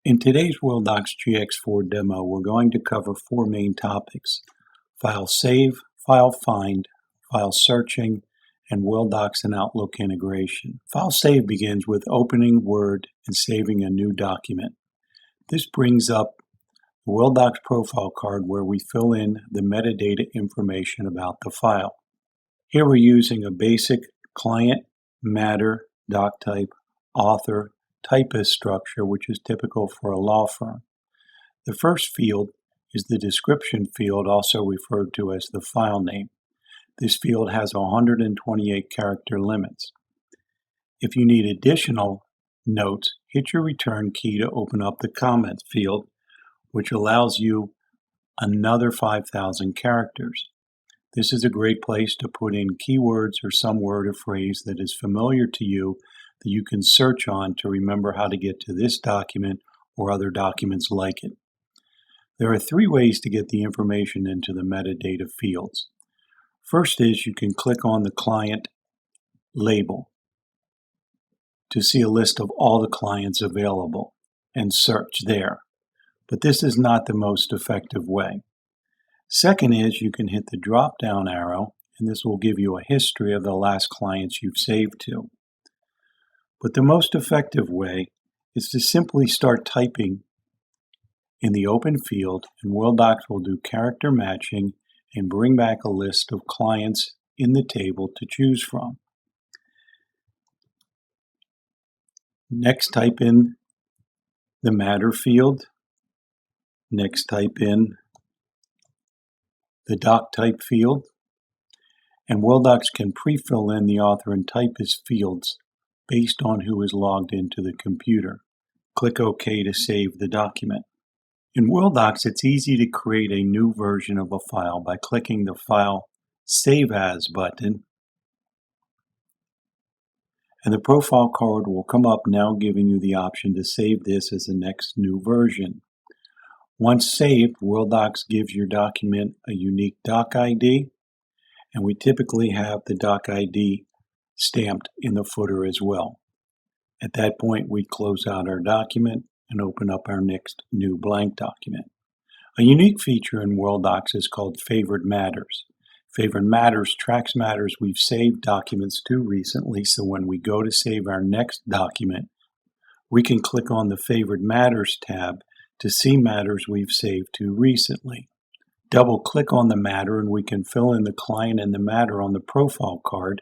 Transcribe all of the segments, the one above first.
In today's Worldox GX4 demo, we're going to cover four main topics: file save, file find, file searching, and Worldox and Outlook integration. File save begins with opening Word and saving a new document. This brings up the Worldox profile card where we fill in the metadata information about the file. Here we're using a basic client, matter, doc type, author, typist structure, which is typical for a law firm. The first field is the description field, also referred to as the file name. This field has 128 character limits. If you need additional notes, hit your return key to open up the comments field, which allows you another 5,000 characters. This is a great place to put in keywords or some word or phrase that is familiar to you that you can search on to remember how to get to this document or other documents like it. There are three ways to get the information into the metadata fields. First is you can click on the client label to see a list of all the clients available and search there. But this is not the most effective way. Second is you can hit the drop-down arrow, and this will give you a history of the last clients you've saved to. But the most effective way is to simply start typing in the open field, and Worldox will do character matching and bring back a list of clients in the table to choose from. Next, type in the matter field. Next, type in the doc type field. And Worldox can pre-fill in the author and typist fields based on who is logged into the computer. Click OK to save the document. In Worldox, it's easy to create a new version of a file by clicking the File Save As button, and the profile card will come up now, giving you the option to save this as the next new version. Once saved, Worldox gives your document a unique doc ID, and we typically have the doc ID stamped in the footer as well. At that point, we close out our document and open up our next new blank document. A unique feature in Worldox is called Favored Matters. Favored Matters tracks matters we've saved documents to recently, so when we go to save our next document, we can click on the Favored Matters tab to see matters we've saved to recently. Double-click on the matter and we can fill in the client and the matter on the profile card,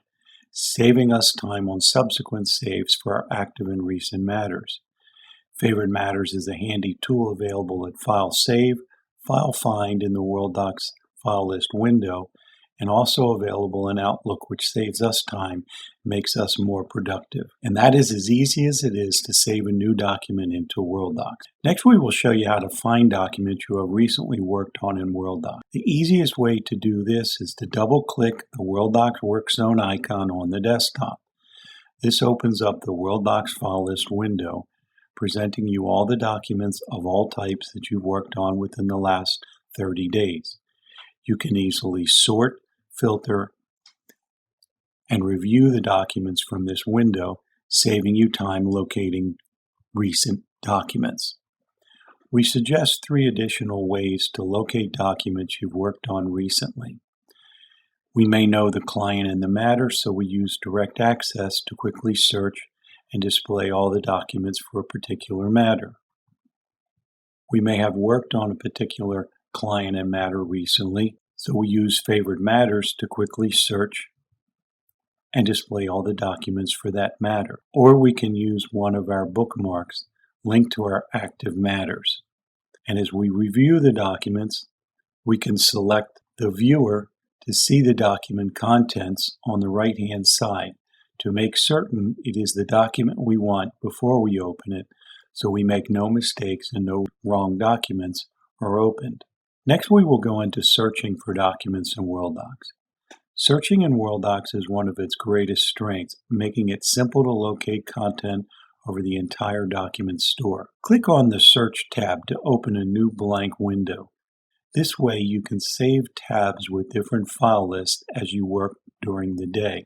saving us time on subsequent saves for our active and recent matters. Favored Matters is a handy tool available at File Save, File Find in the Worldox file list window, and also available in Outlook, which saves us time, makes us more productive. And that is as easy as it is to save a new document into Worldox. Next, we will show you how to find documents you have recently worked on in Worldox. The easiest way to do this is to double-click the Worldox Work Zone icon on the desktop. This opens up the Worldox file list window, presenting you all the documents of all types that you've worked on within the last 30 days. You can easily sort, filter, and review the documents from this window, saving you time locating recent documents. We suggest three additional ways to locate documents you've worked on recently. We may know the client and the matter, so we use direct access to quickly search and display all the documents for a particular matter. We may have worked on a particular client and matter recently, so we use Favored Matters to quickly search and display all the documents for that matter. Or we can use one of our bookmarks linked to our active matters. And as we review the documents, we can select the viewer to see the document contents on the right-hand side to make certain it is the document we want before we open it, so we make no mistakes and no wrong documents are opened. Next, we will go into searching for documents in Worldox. Searching in Worldox is one of its greatest strengths, making it simple to locate content over the entire document store. Click on the Search tab to open a new blank window. This way, you can save tabs with different file lists as you work during the day.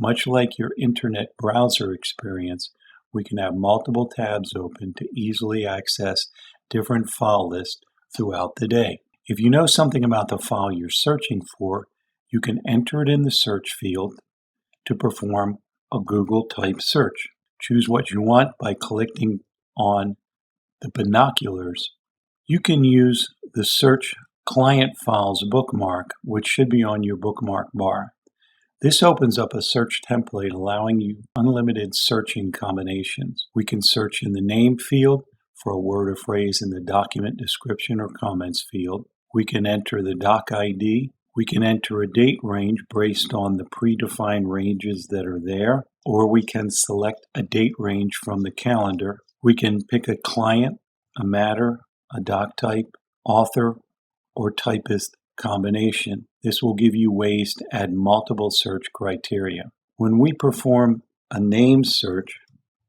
Much like your internet browser experience, we can have multiple tabs open to easily access different file lists throughout the day. If you know something about the file you're searching for, you can enter it in the search field to perform a Google type search. Choose what you want by clicking on the binoculars. You can use the Search Client Files bookmark, which should be on your Bookmark Bar. This opens up a search template allowing you unlimited searching combinations. We can search in the name field for a word or phrase in the document description or comments field. We can enter the doc ID. We can enter a date range based on the predefined ranges that are there, or we can select a date range from the calendar. We can pick a client, a matter, a doc type, author, or typist combination. This will give you ways to add multiple search criteria. When we perform a name search,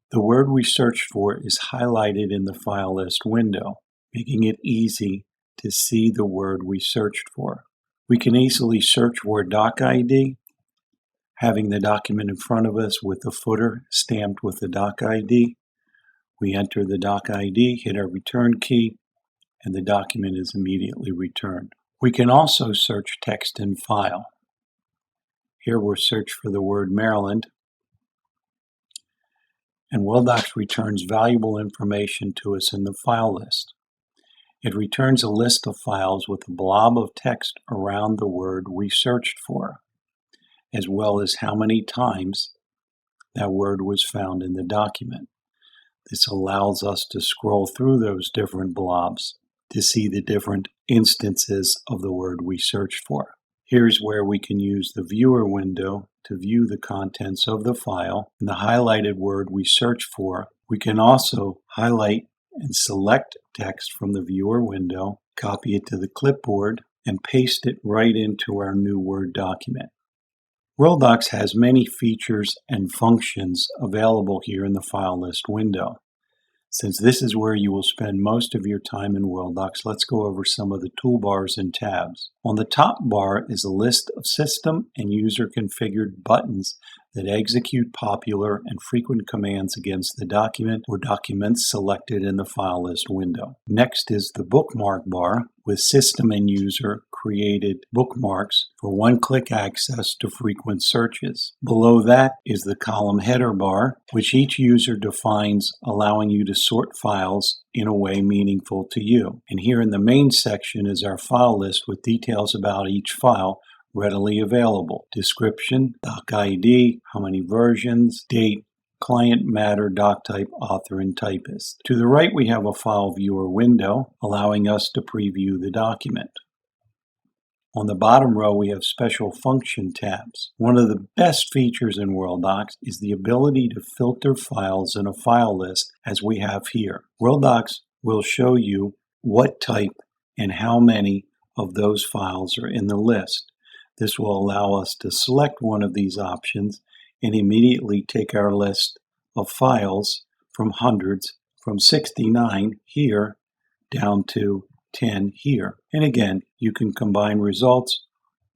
the word we search for is highlighted in the file list window, making it easy to see the word we searched for. We can easily search for a doc ID, having the document in front of us with the footer stamped with the doc ID. We enter the doc ID, hit our return key, and the document is immediately returned. We can also search text in file. Here we'll search for the word Maryland, and Worldox returns valuable information to us in the file list. It returns a list of files with a blob of text around the word we searched for, as well as how many times that word was found in the document. This allows us to scroll through those different blobs to see the different instances of the word we searched for. Here's where we can use the viewer window to view the contents of the file and the highlighted word we search for. We can also highlight and select text from the viewer window, copy it to the clipboard, and paste it right into our new Word document. Worldox has many features and functions available here in the file list window. Since this is where you will spend most of your time in Worldox, let's go over some of the toolbars and tabs. On the top bar is a list of system and user configured buttons that execute popular and frequent commands against the document or documents selected in the file list window. Next is the bookmark bar with system and user created bookmarks for one-click access to frequent searches. Below that is the column header bar, which each user defines, allowing you to sort files in a way meaningful to you. And here in the main section is our file list with details about each file readily available. Description, doc ID, how many versions, date, client, matter, doc type, author, and typist. To the right we have a file viewer window allowing us to preview the document. On the bottom row we have special function tabs. One of the best features in Worldox is the ability to filter files in a file list as we have here. Worldox will show you what type and how many of those files are in the list. This will allow us to select one of these options and immediately take our list of files from hundreds, from 69 here down to 10 here. And again, you can combine results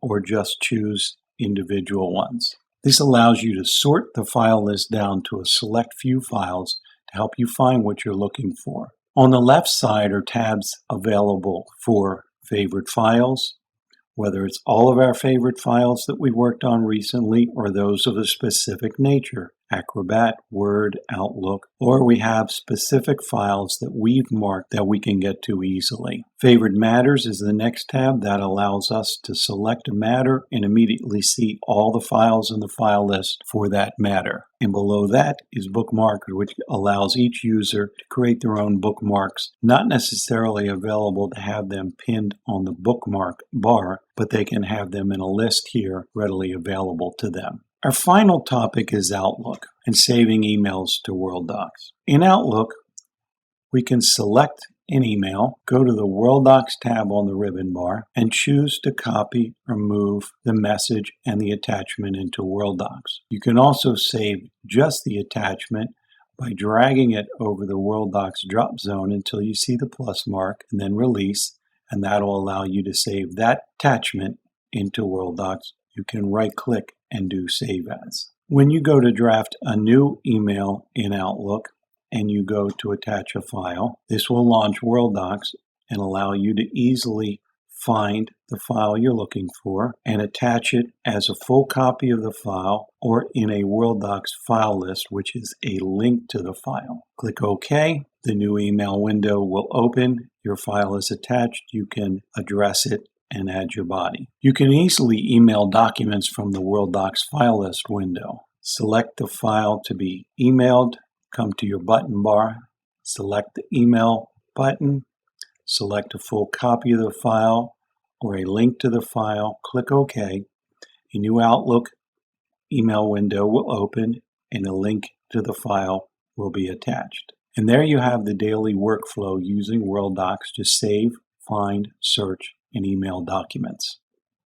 or just choose individual ones. This allows you to sort the file list down to a select few files to help you find what you're looking for. On the left side are tabs available for favorite files, whether it's all of our favorite files that we worked on recently or those of a specific nature, Acrobat, Word, Outlook, or we have specific files that we've marked that we can get to easily. Favorite Matters is the next tab that allows us to select a matter and immediately see all the files in the file list for that matter. And below that is Bookmark, which allows each user to create their own bookmarks, not necessarily available to have them pinned on the bookmark bar, but they can have them in a list here readily available to them. Our final topic is Outlook and saving emails to Worldox. In Outlook, we can select an email, go to the Worldox tab on the ribbon bar, and choose to copy or move the message and the attachment into Worldox. You can also save just the attachment by dragging it over the Worldox drop zone until you see the plus mark and then release, and that'll allow you to save that attachment into Worldox. You can right-click and do Save As. When you go to draft a new email in Outlook and you go to attach a file, this will launch Worldox and allow you to easily find the file you're looking for and attach it as a full copy of the file or in a Worldox file list, which is a link to the file. Click OK. The new email window will open. Your file is attached. You can address it and add your body. You can easily email documents from the Worldox file list window. Select the file to be emailed. Come to your button bar. Select the email button. Select a full copy of the file or a link to the file. Click OK. A new Outlook email window will open and a link to the file will be attached. And there you have the daily workflow using Worldox to save, find, search, and email documents.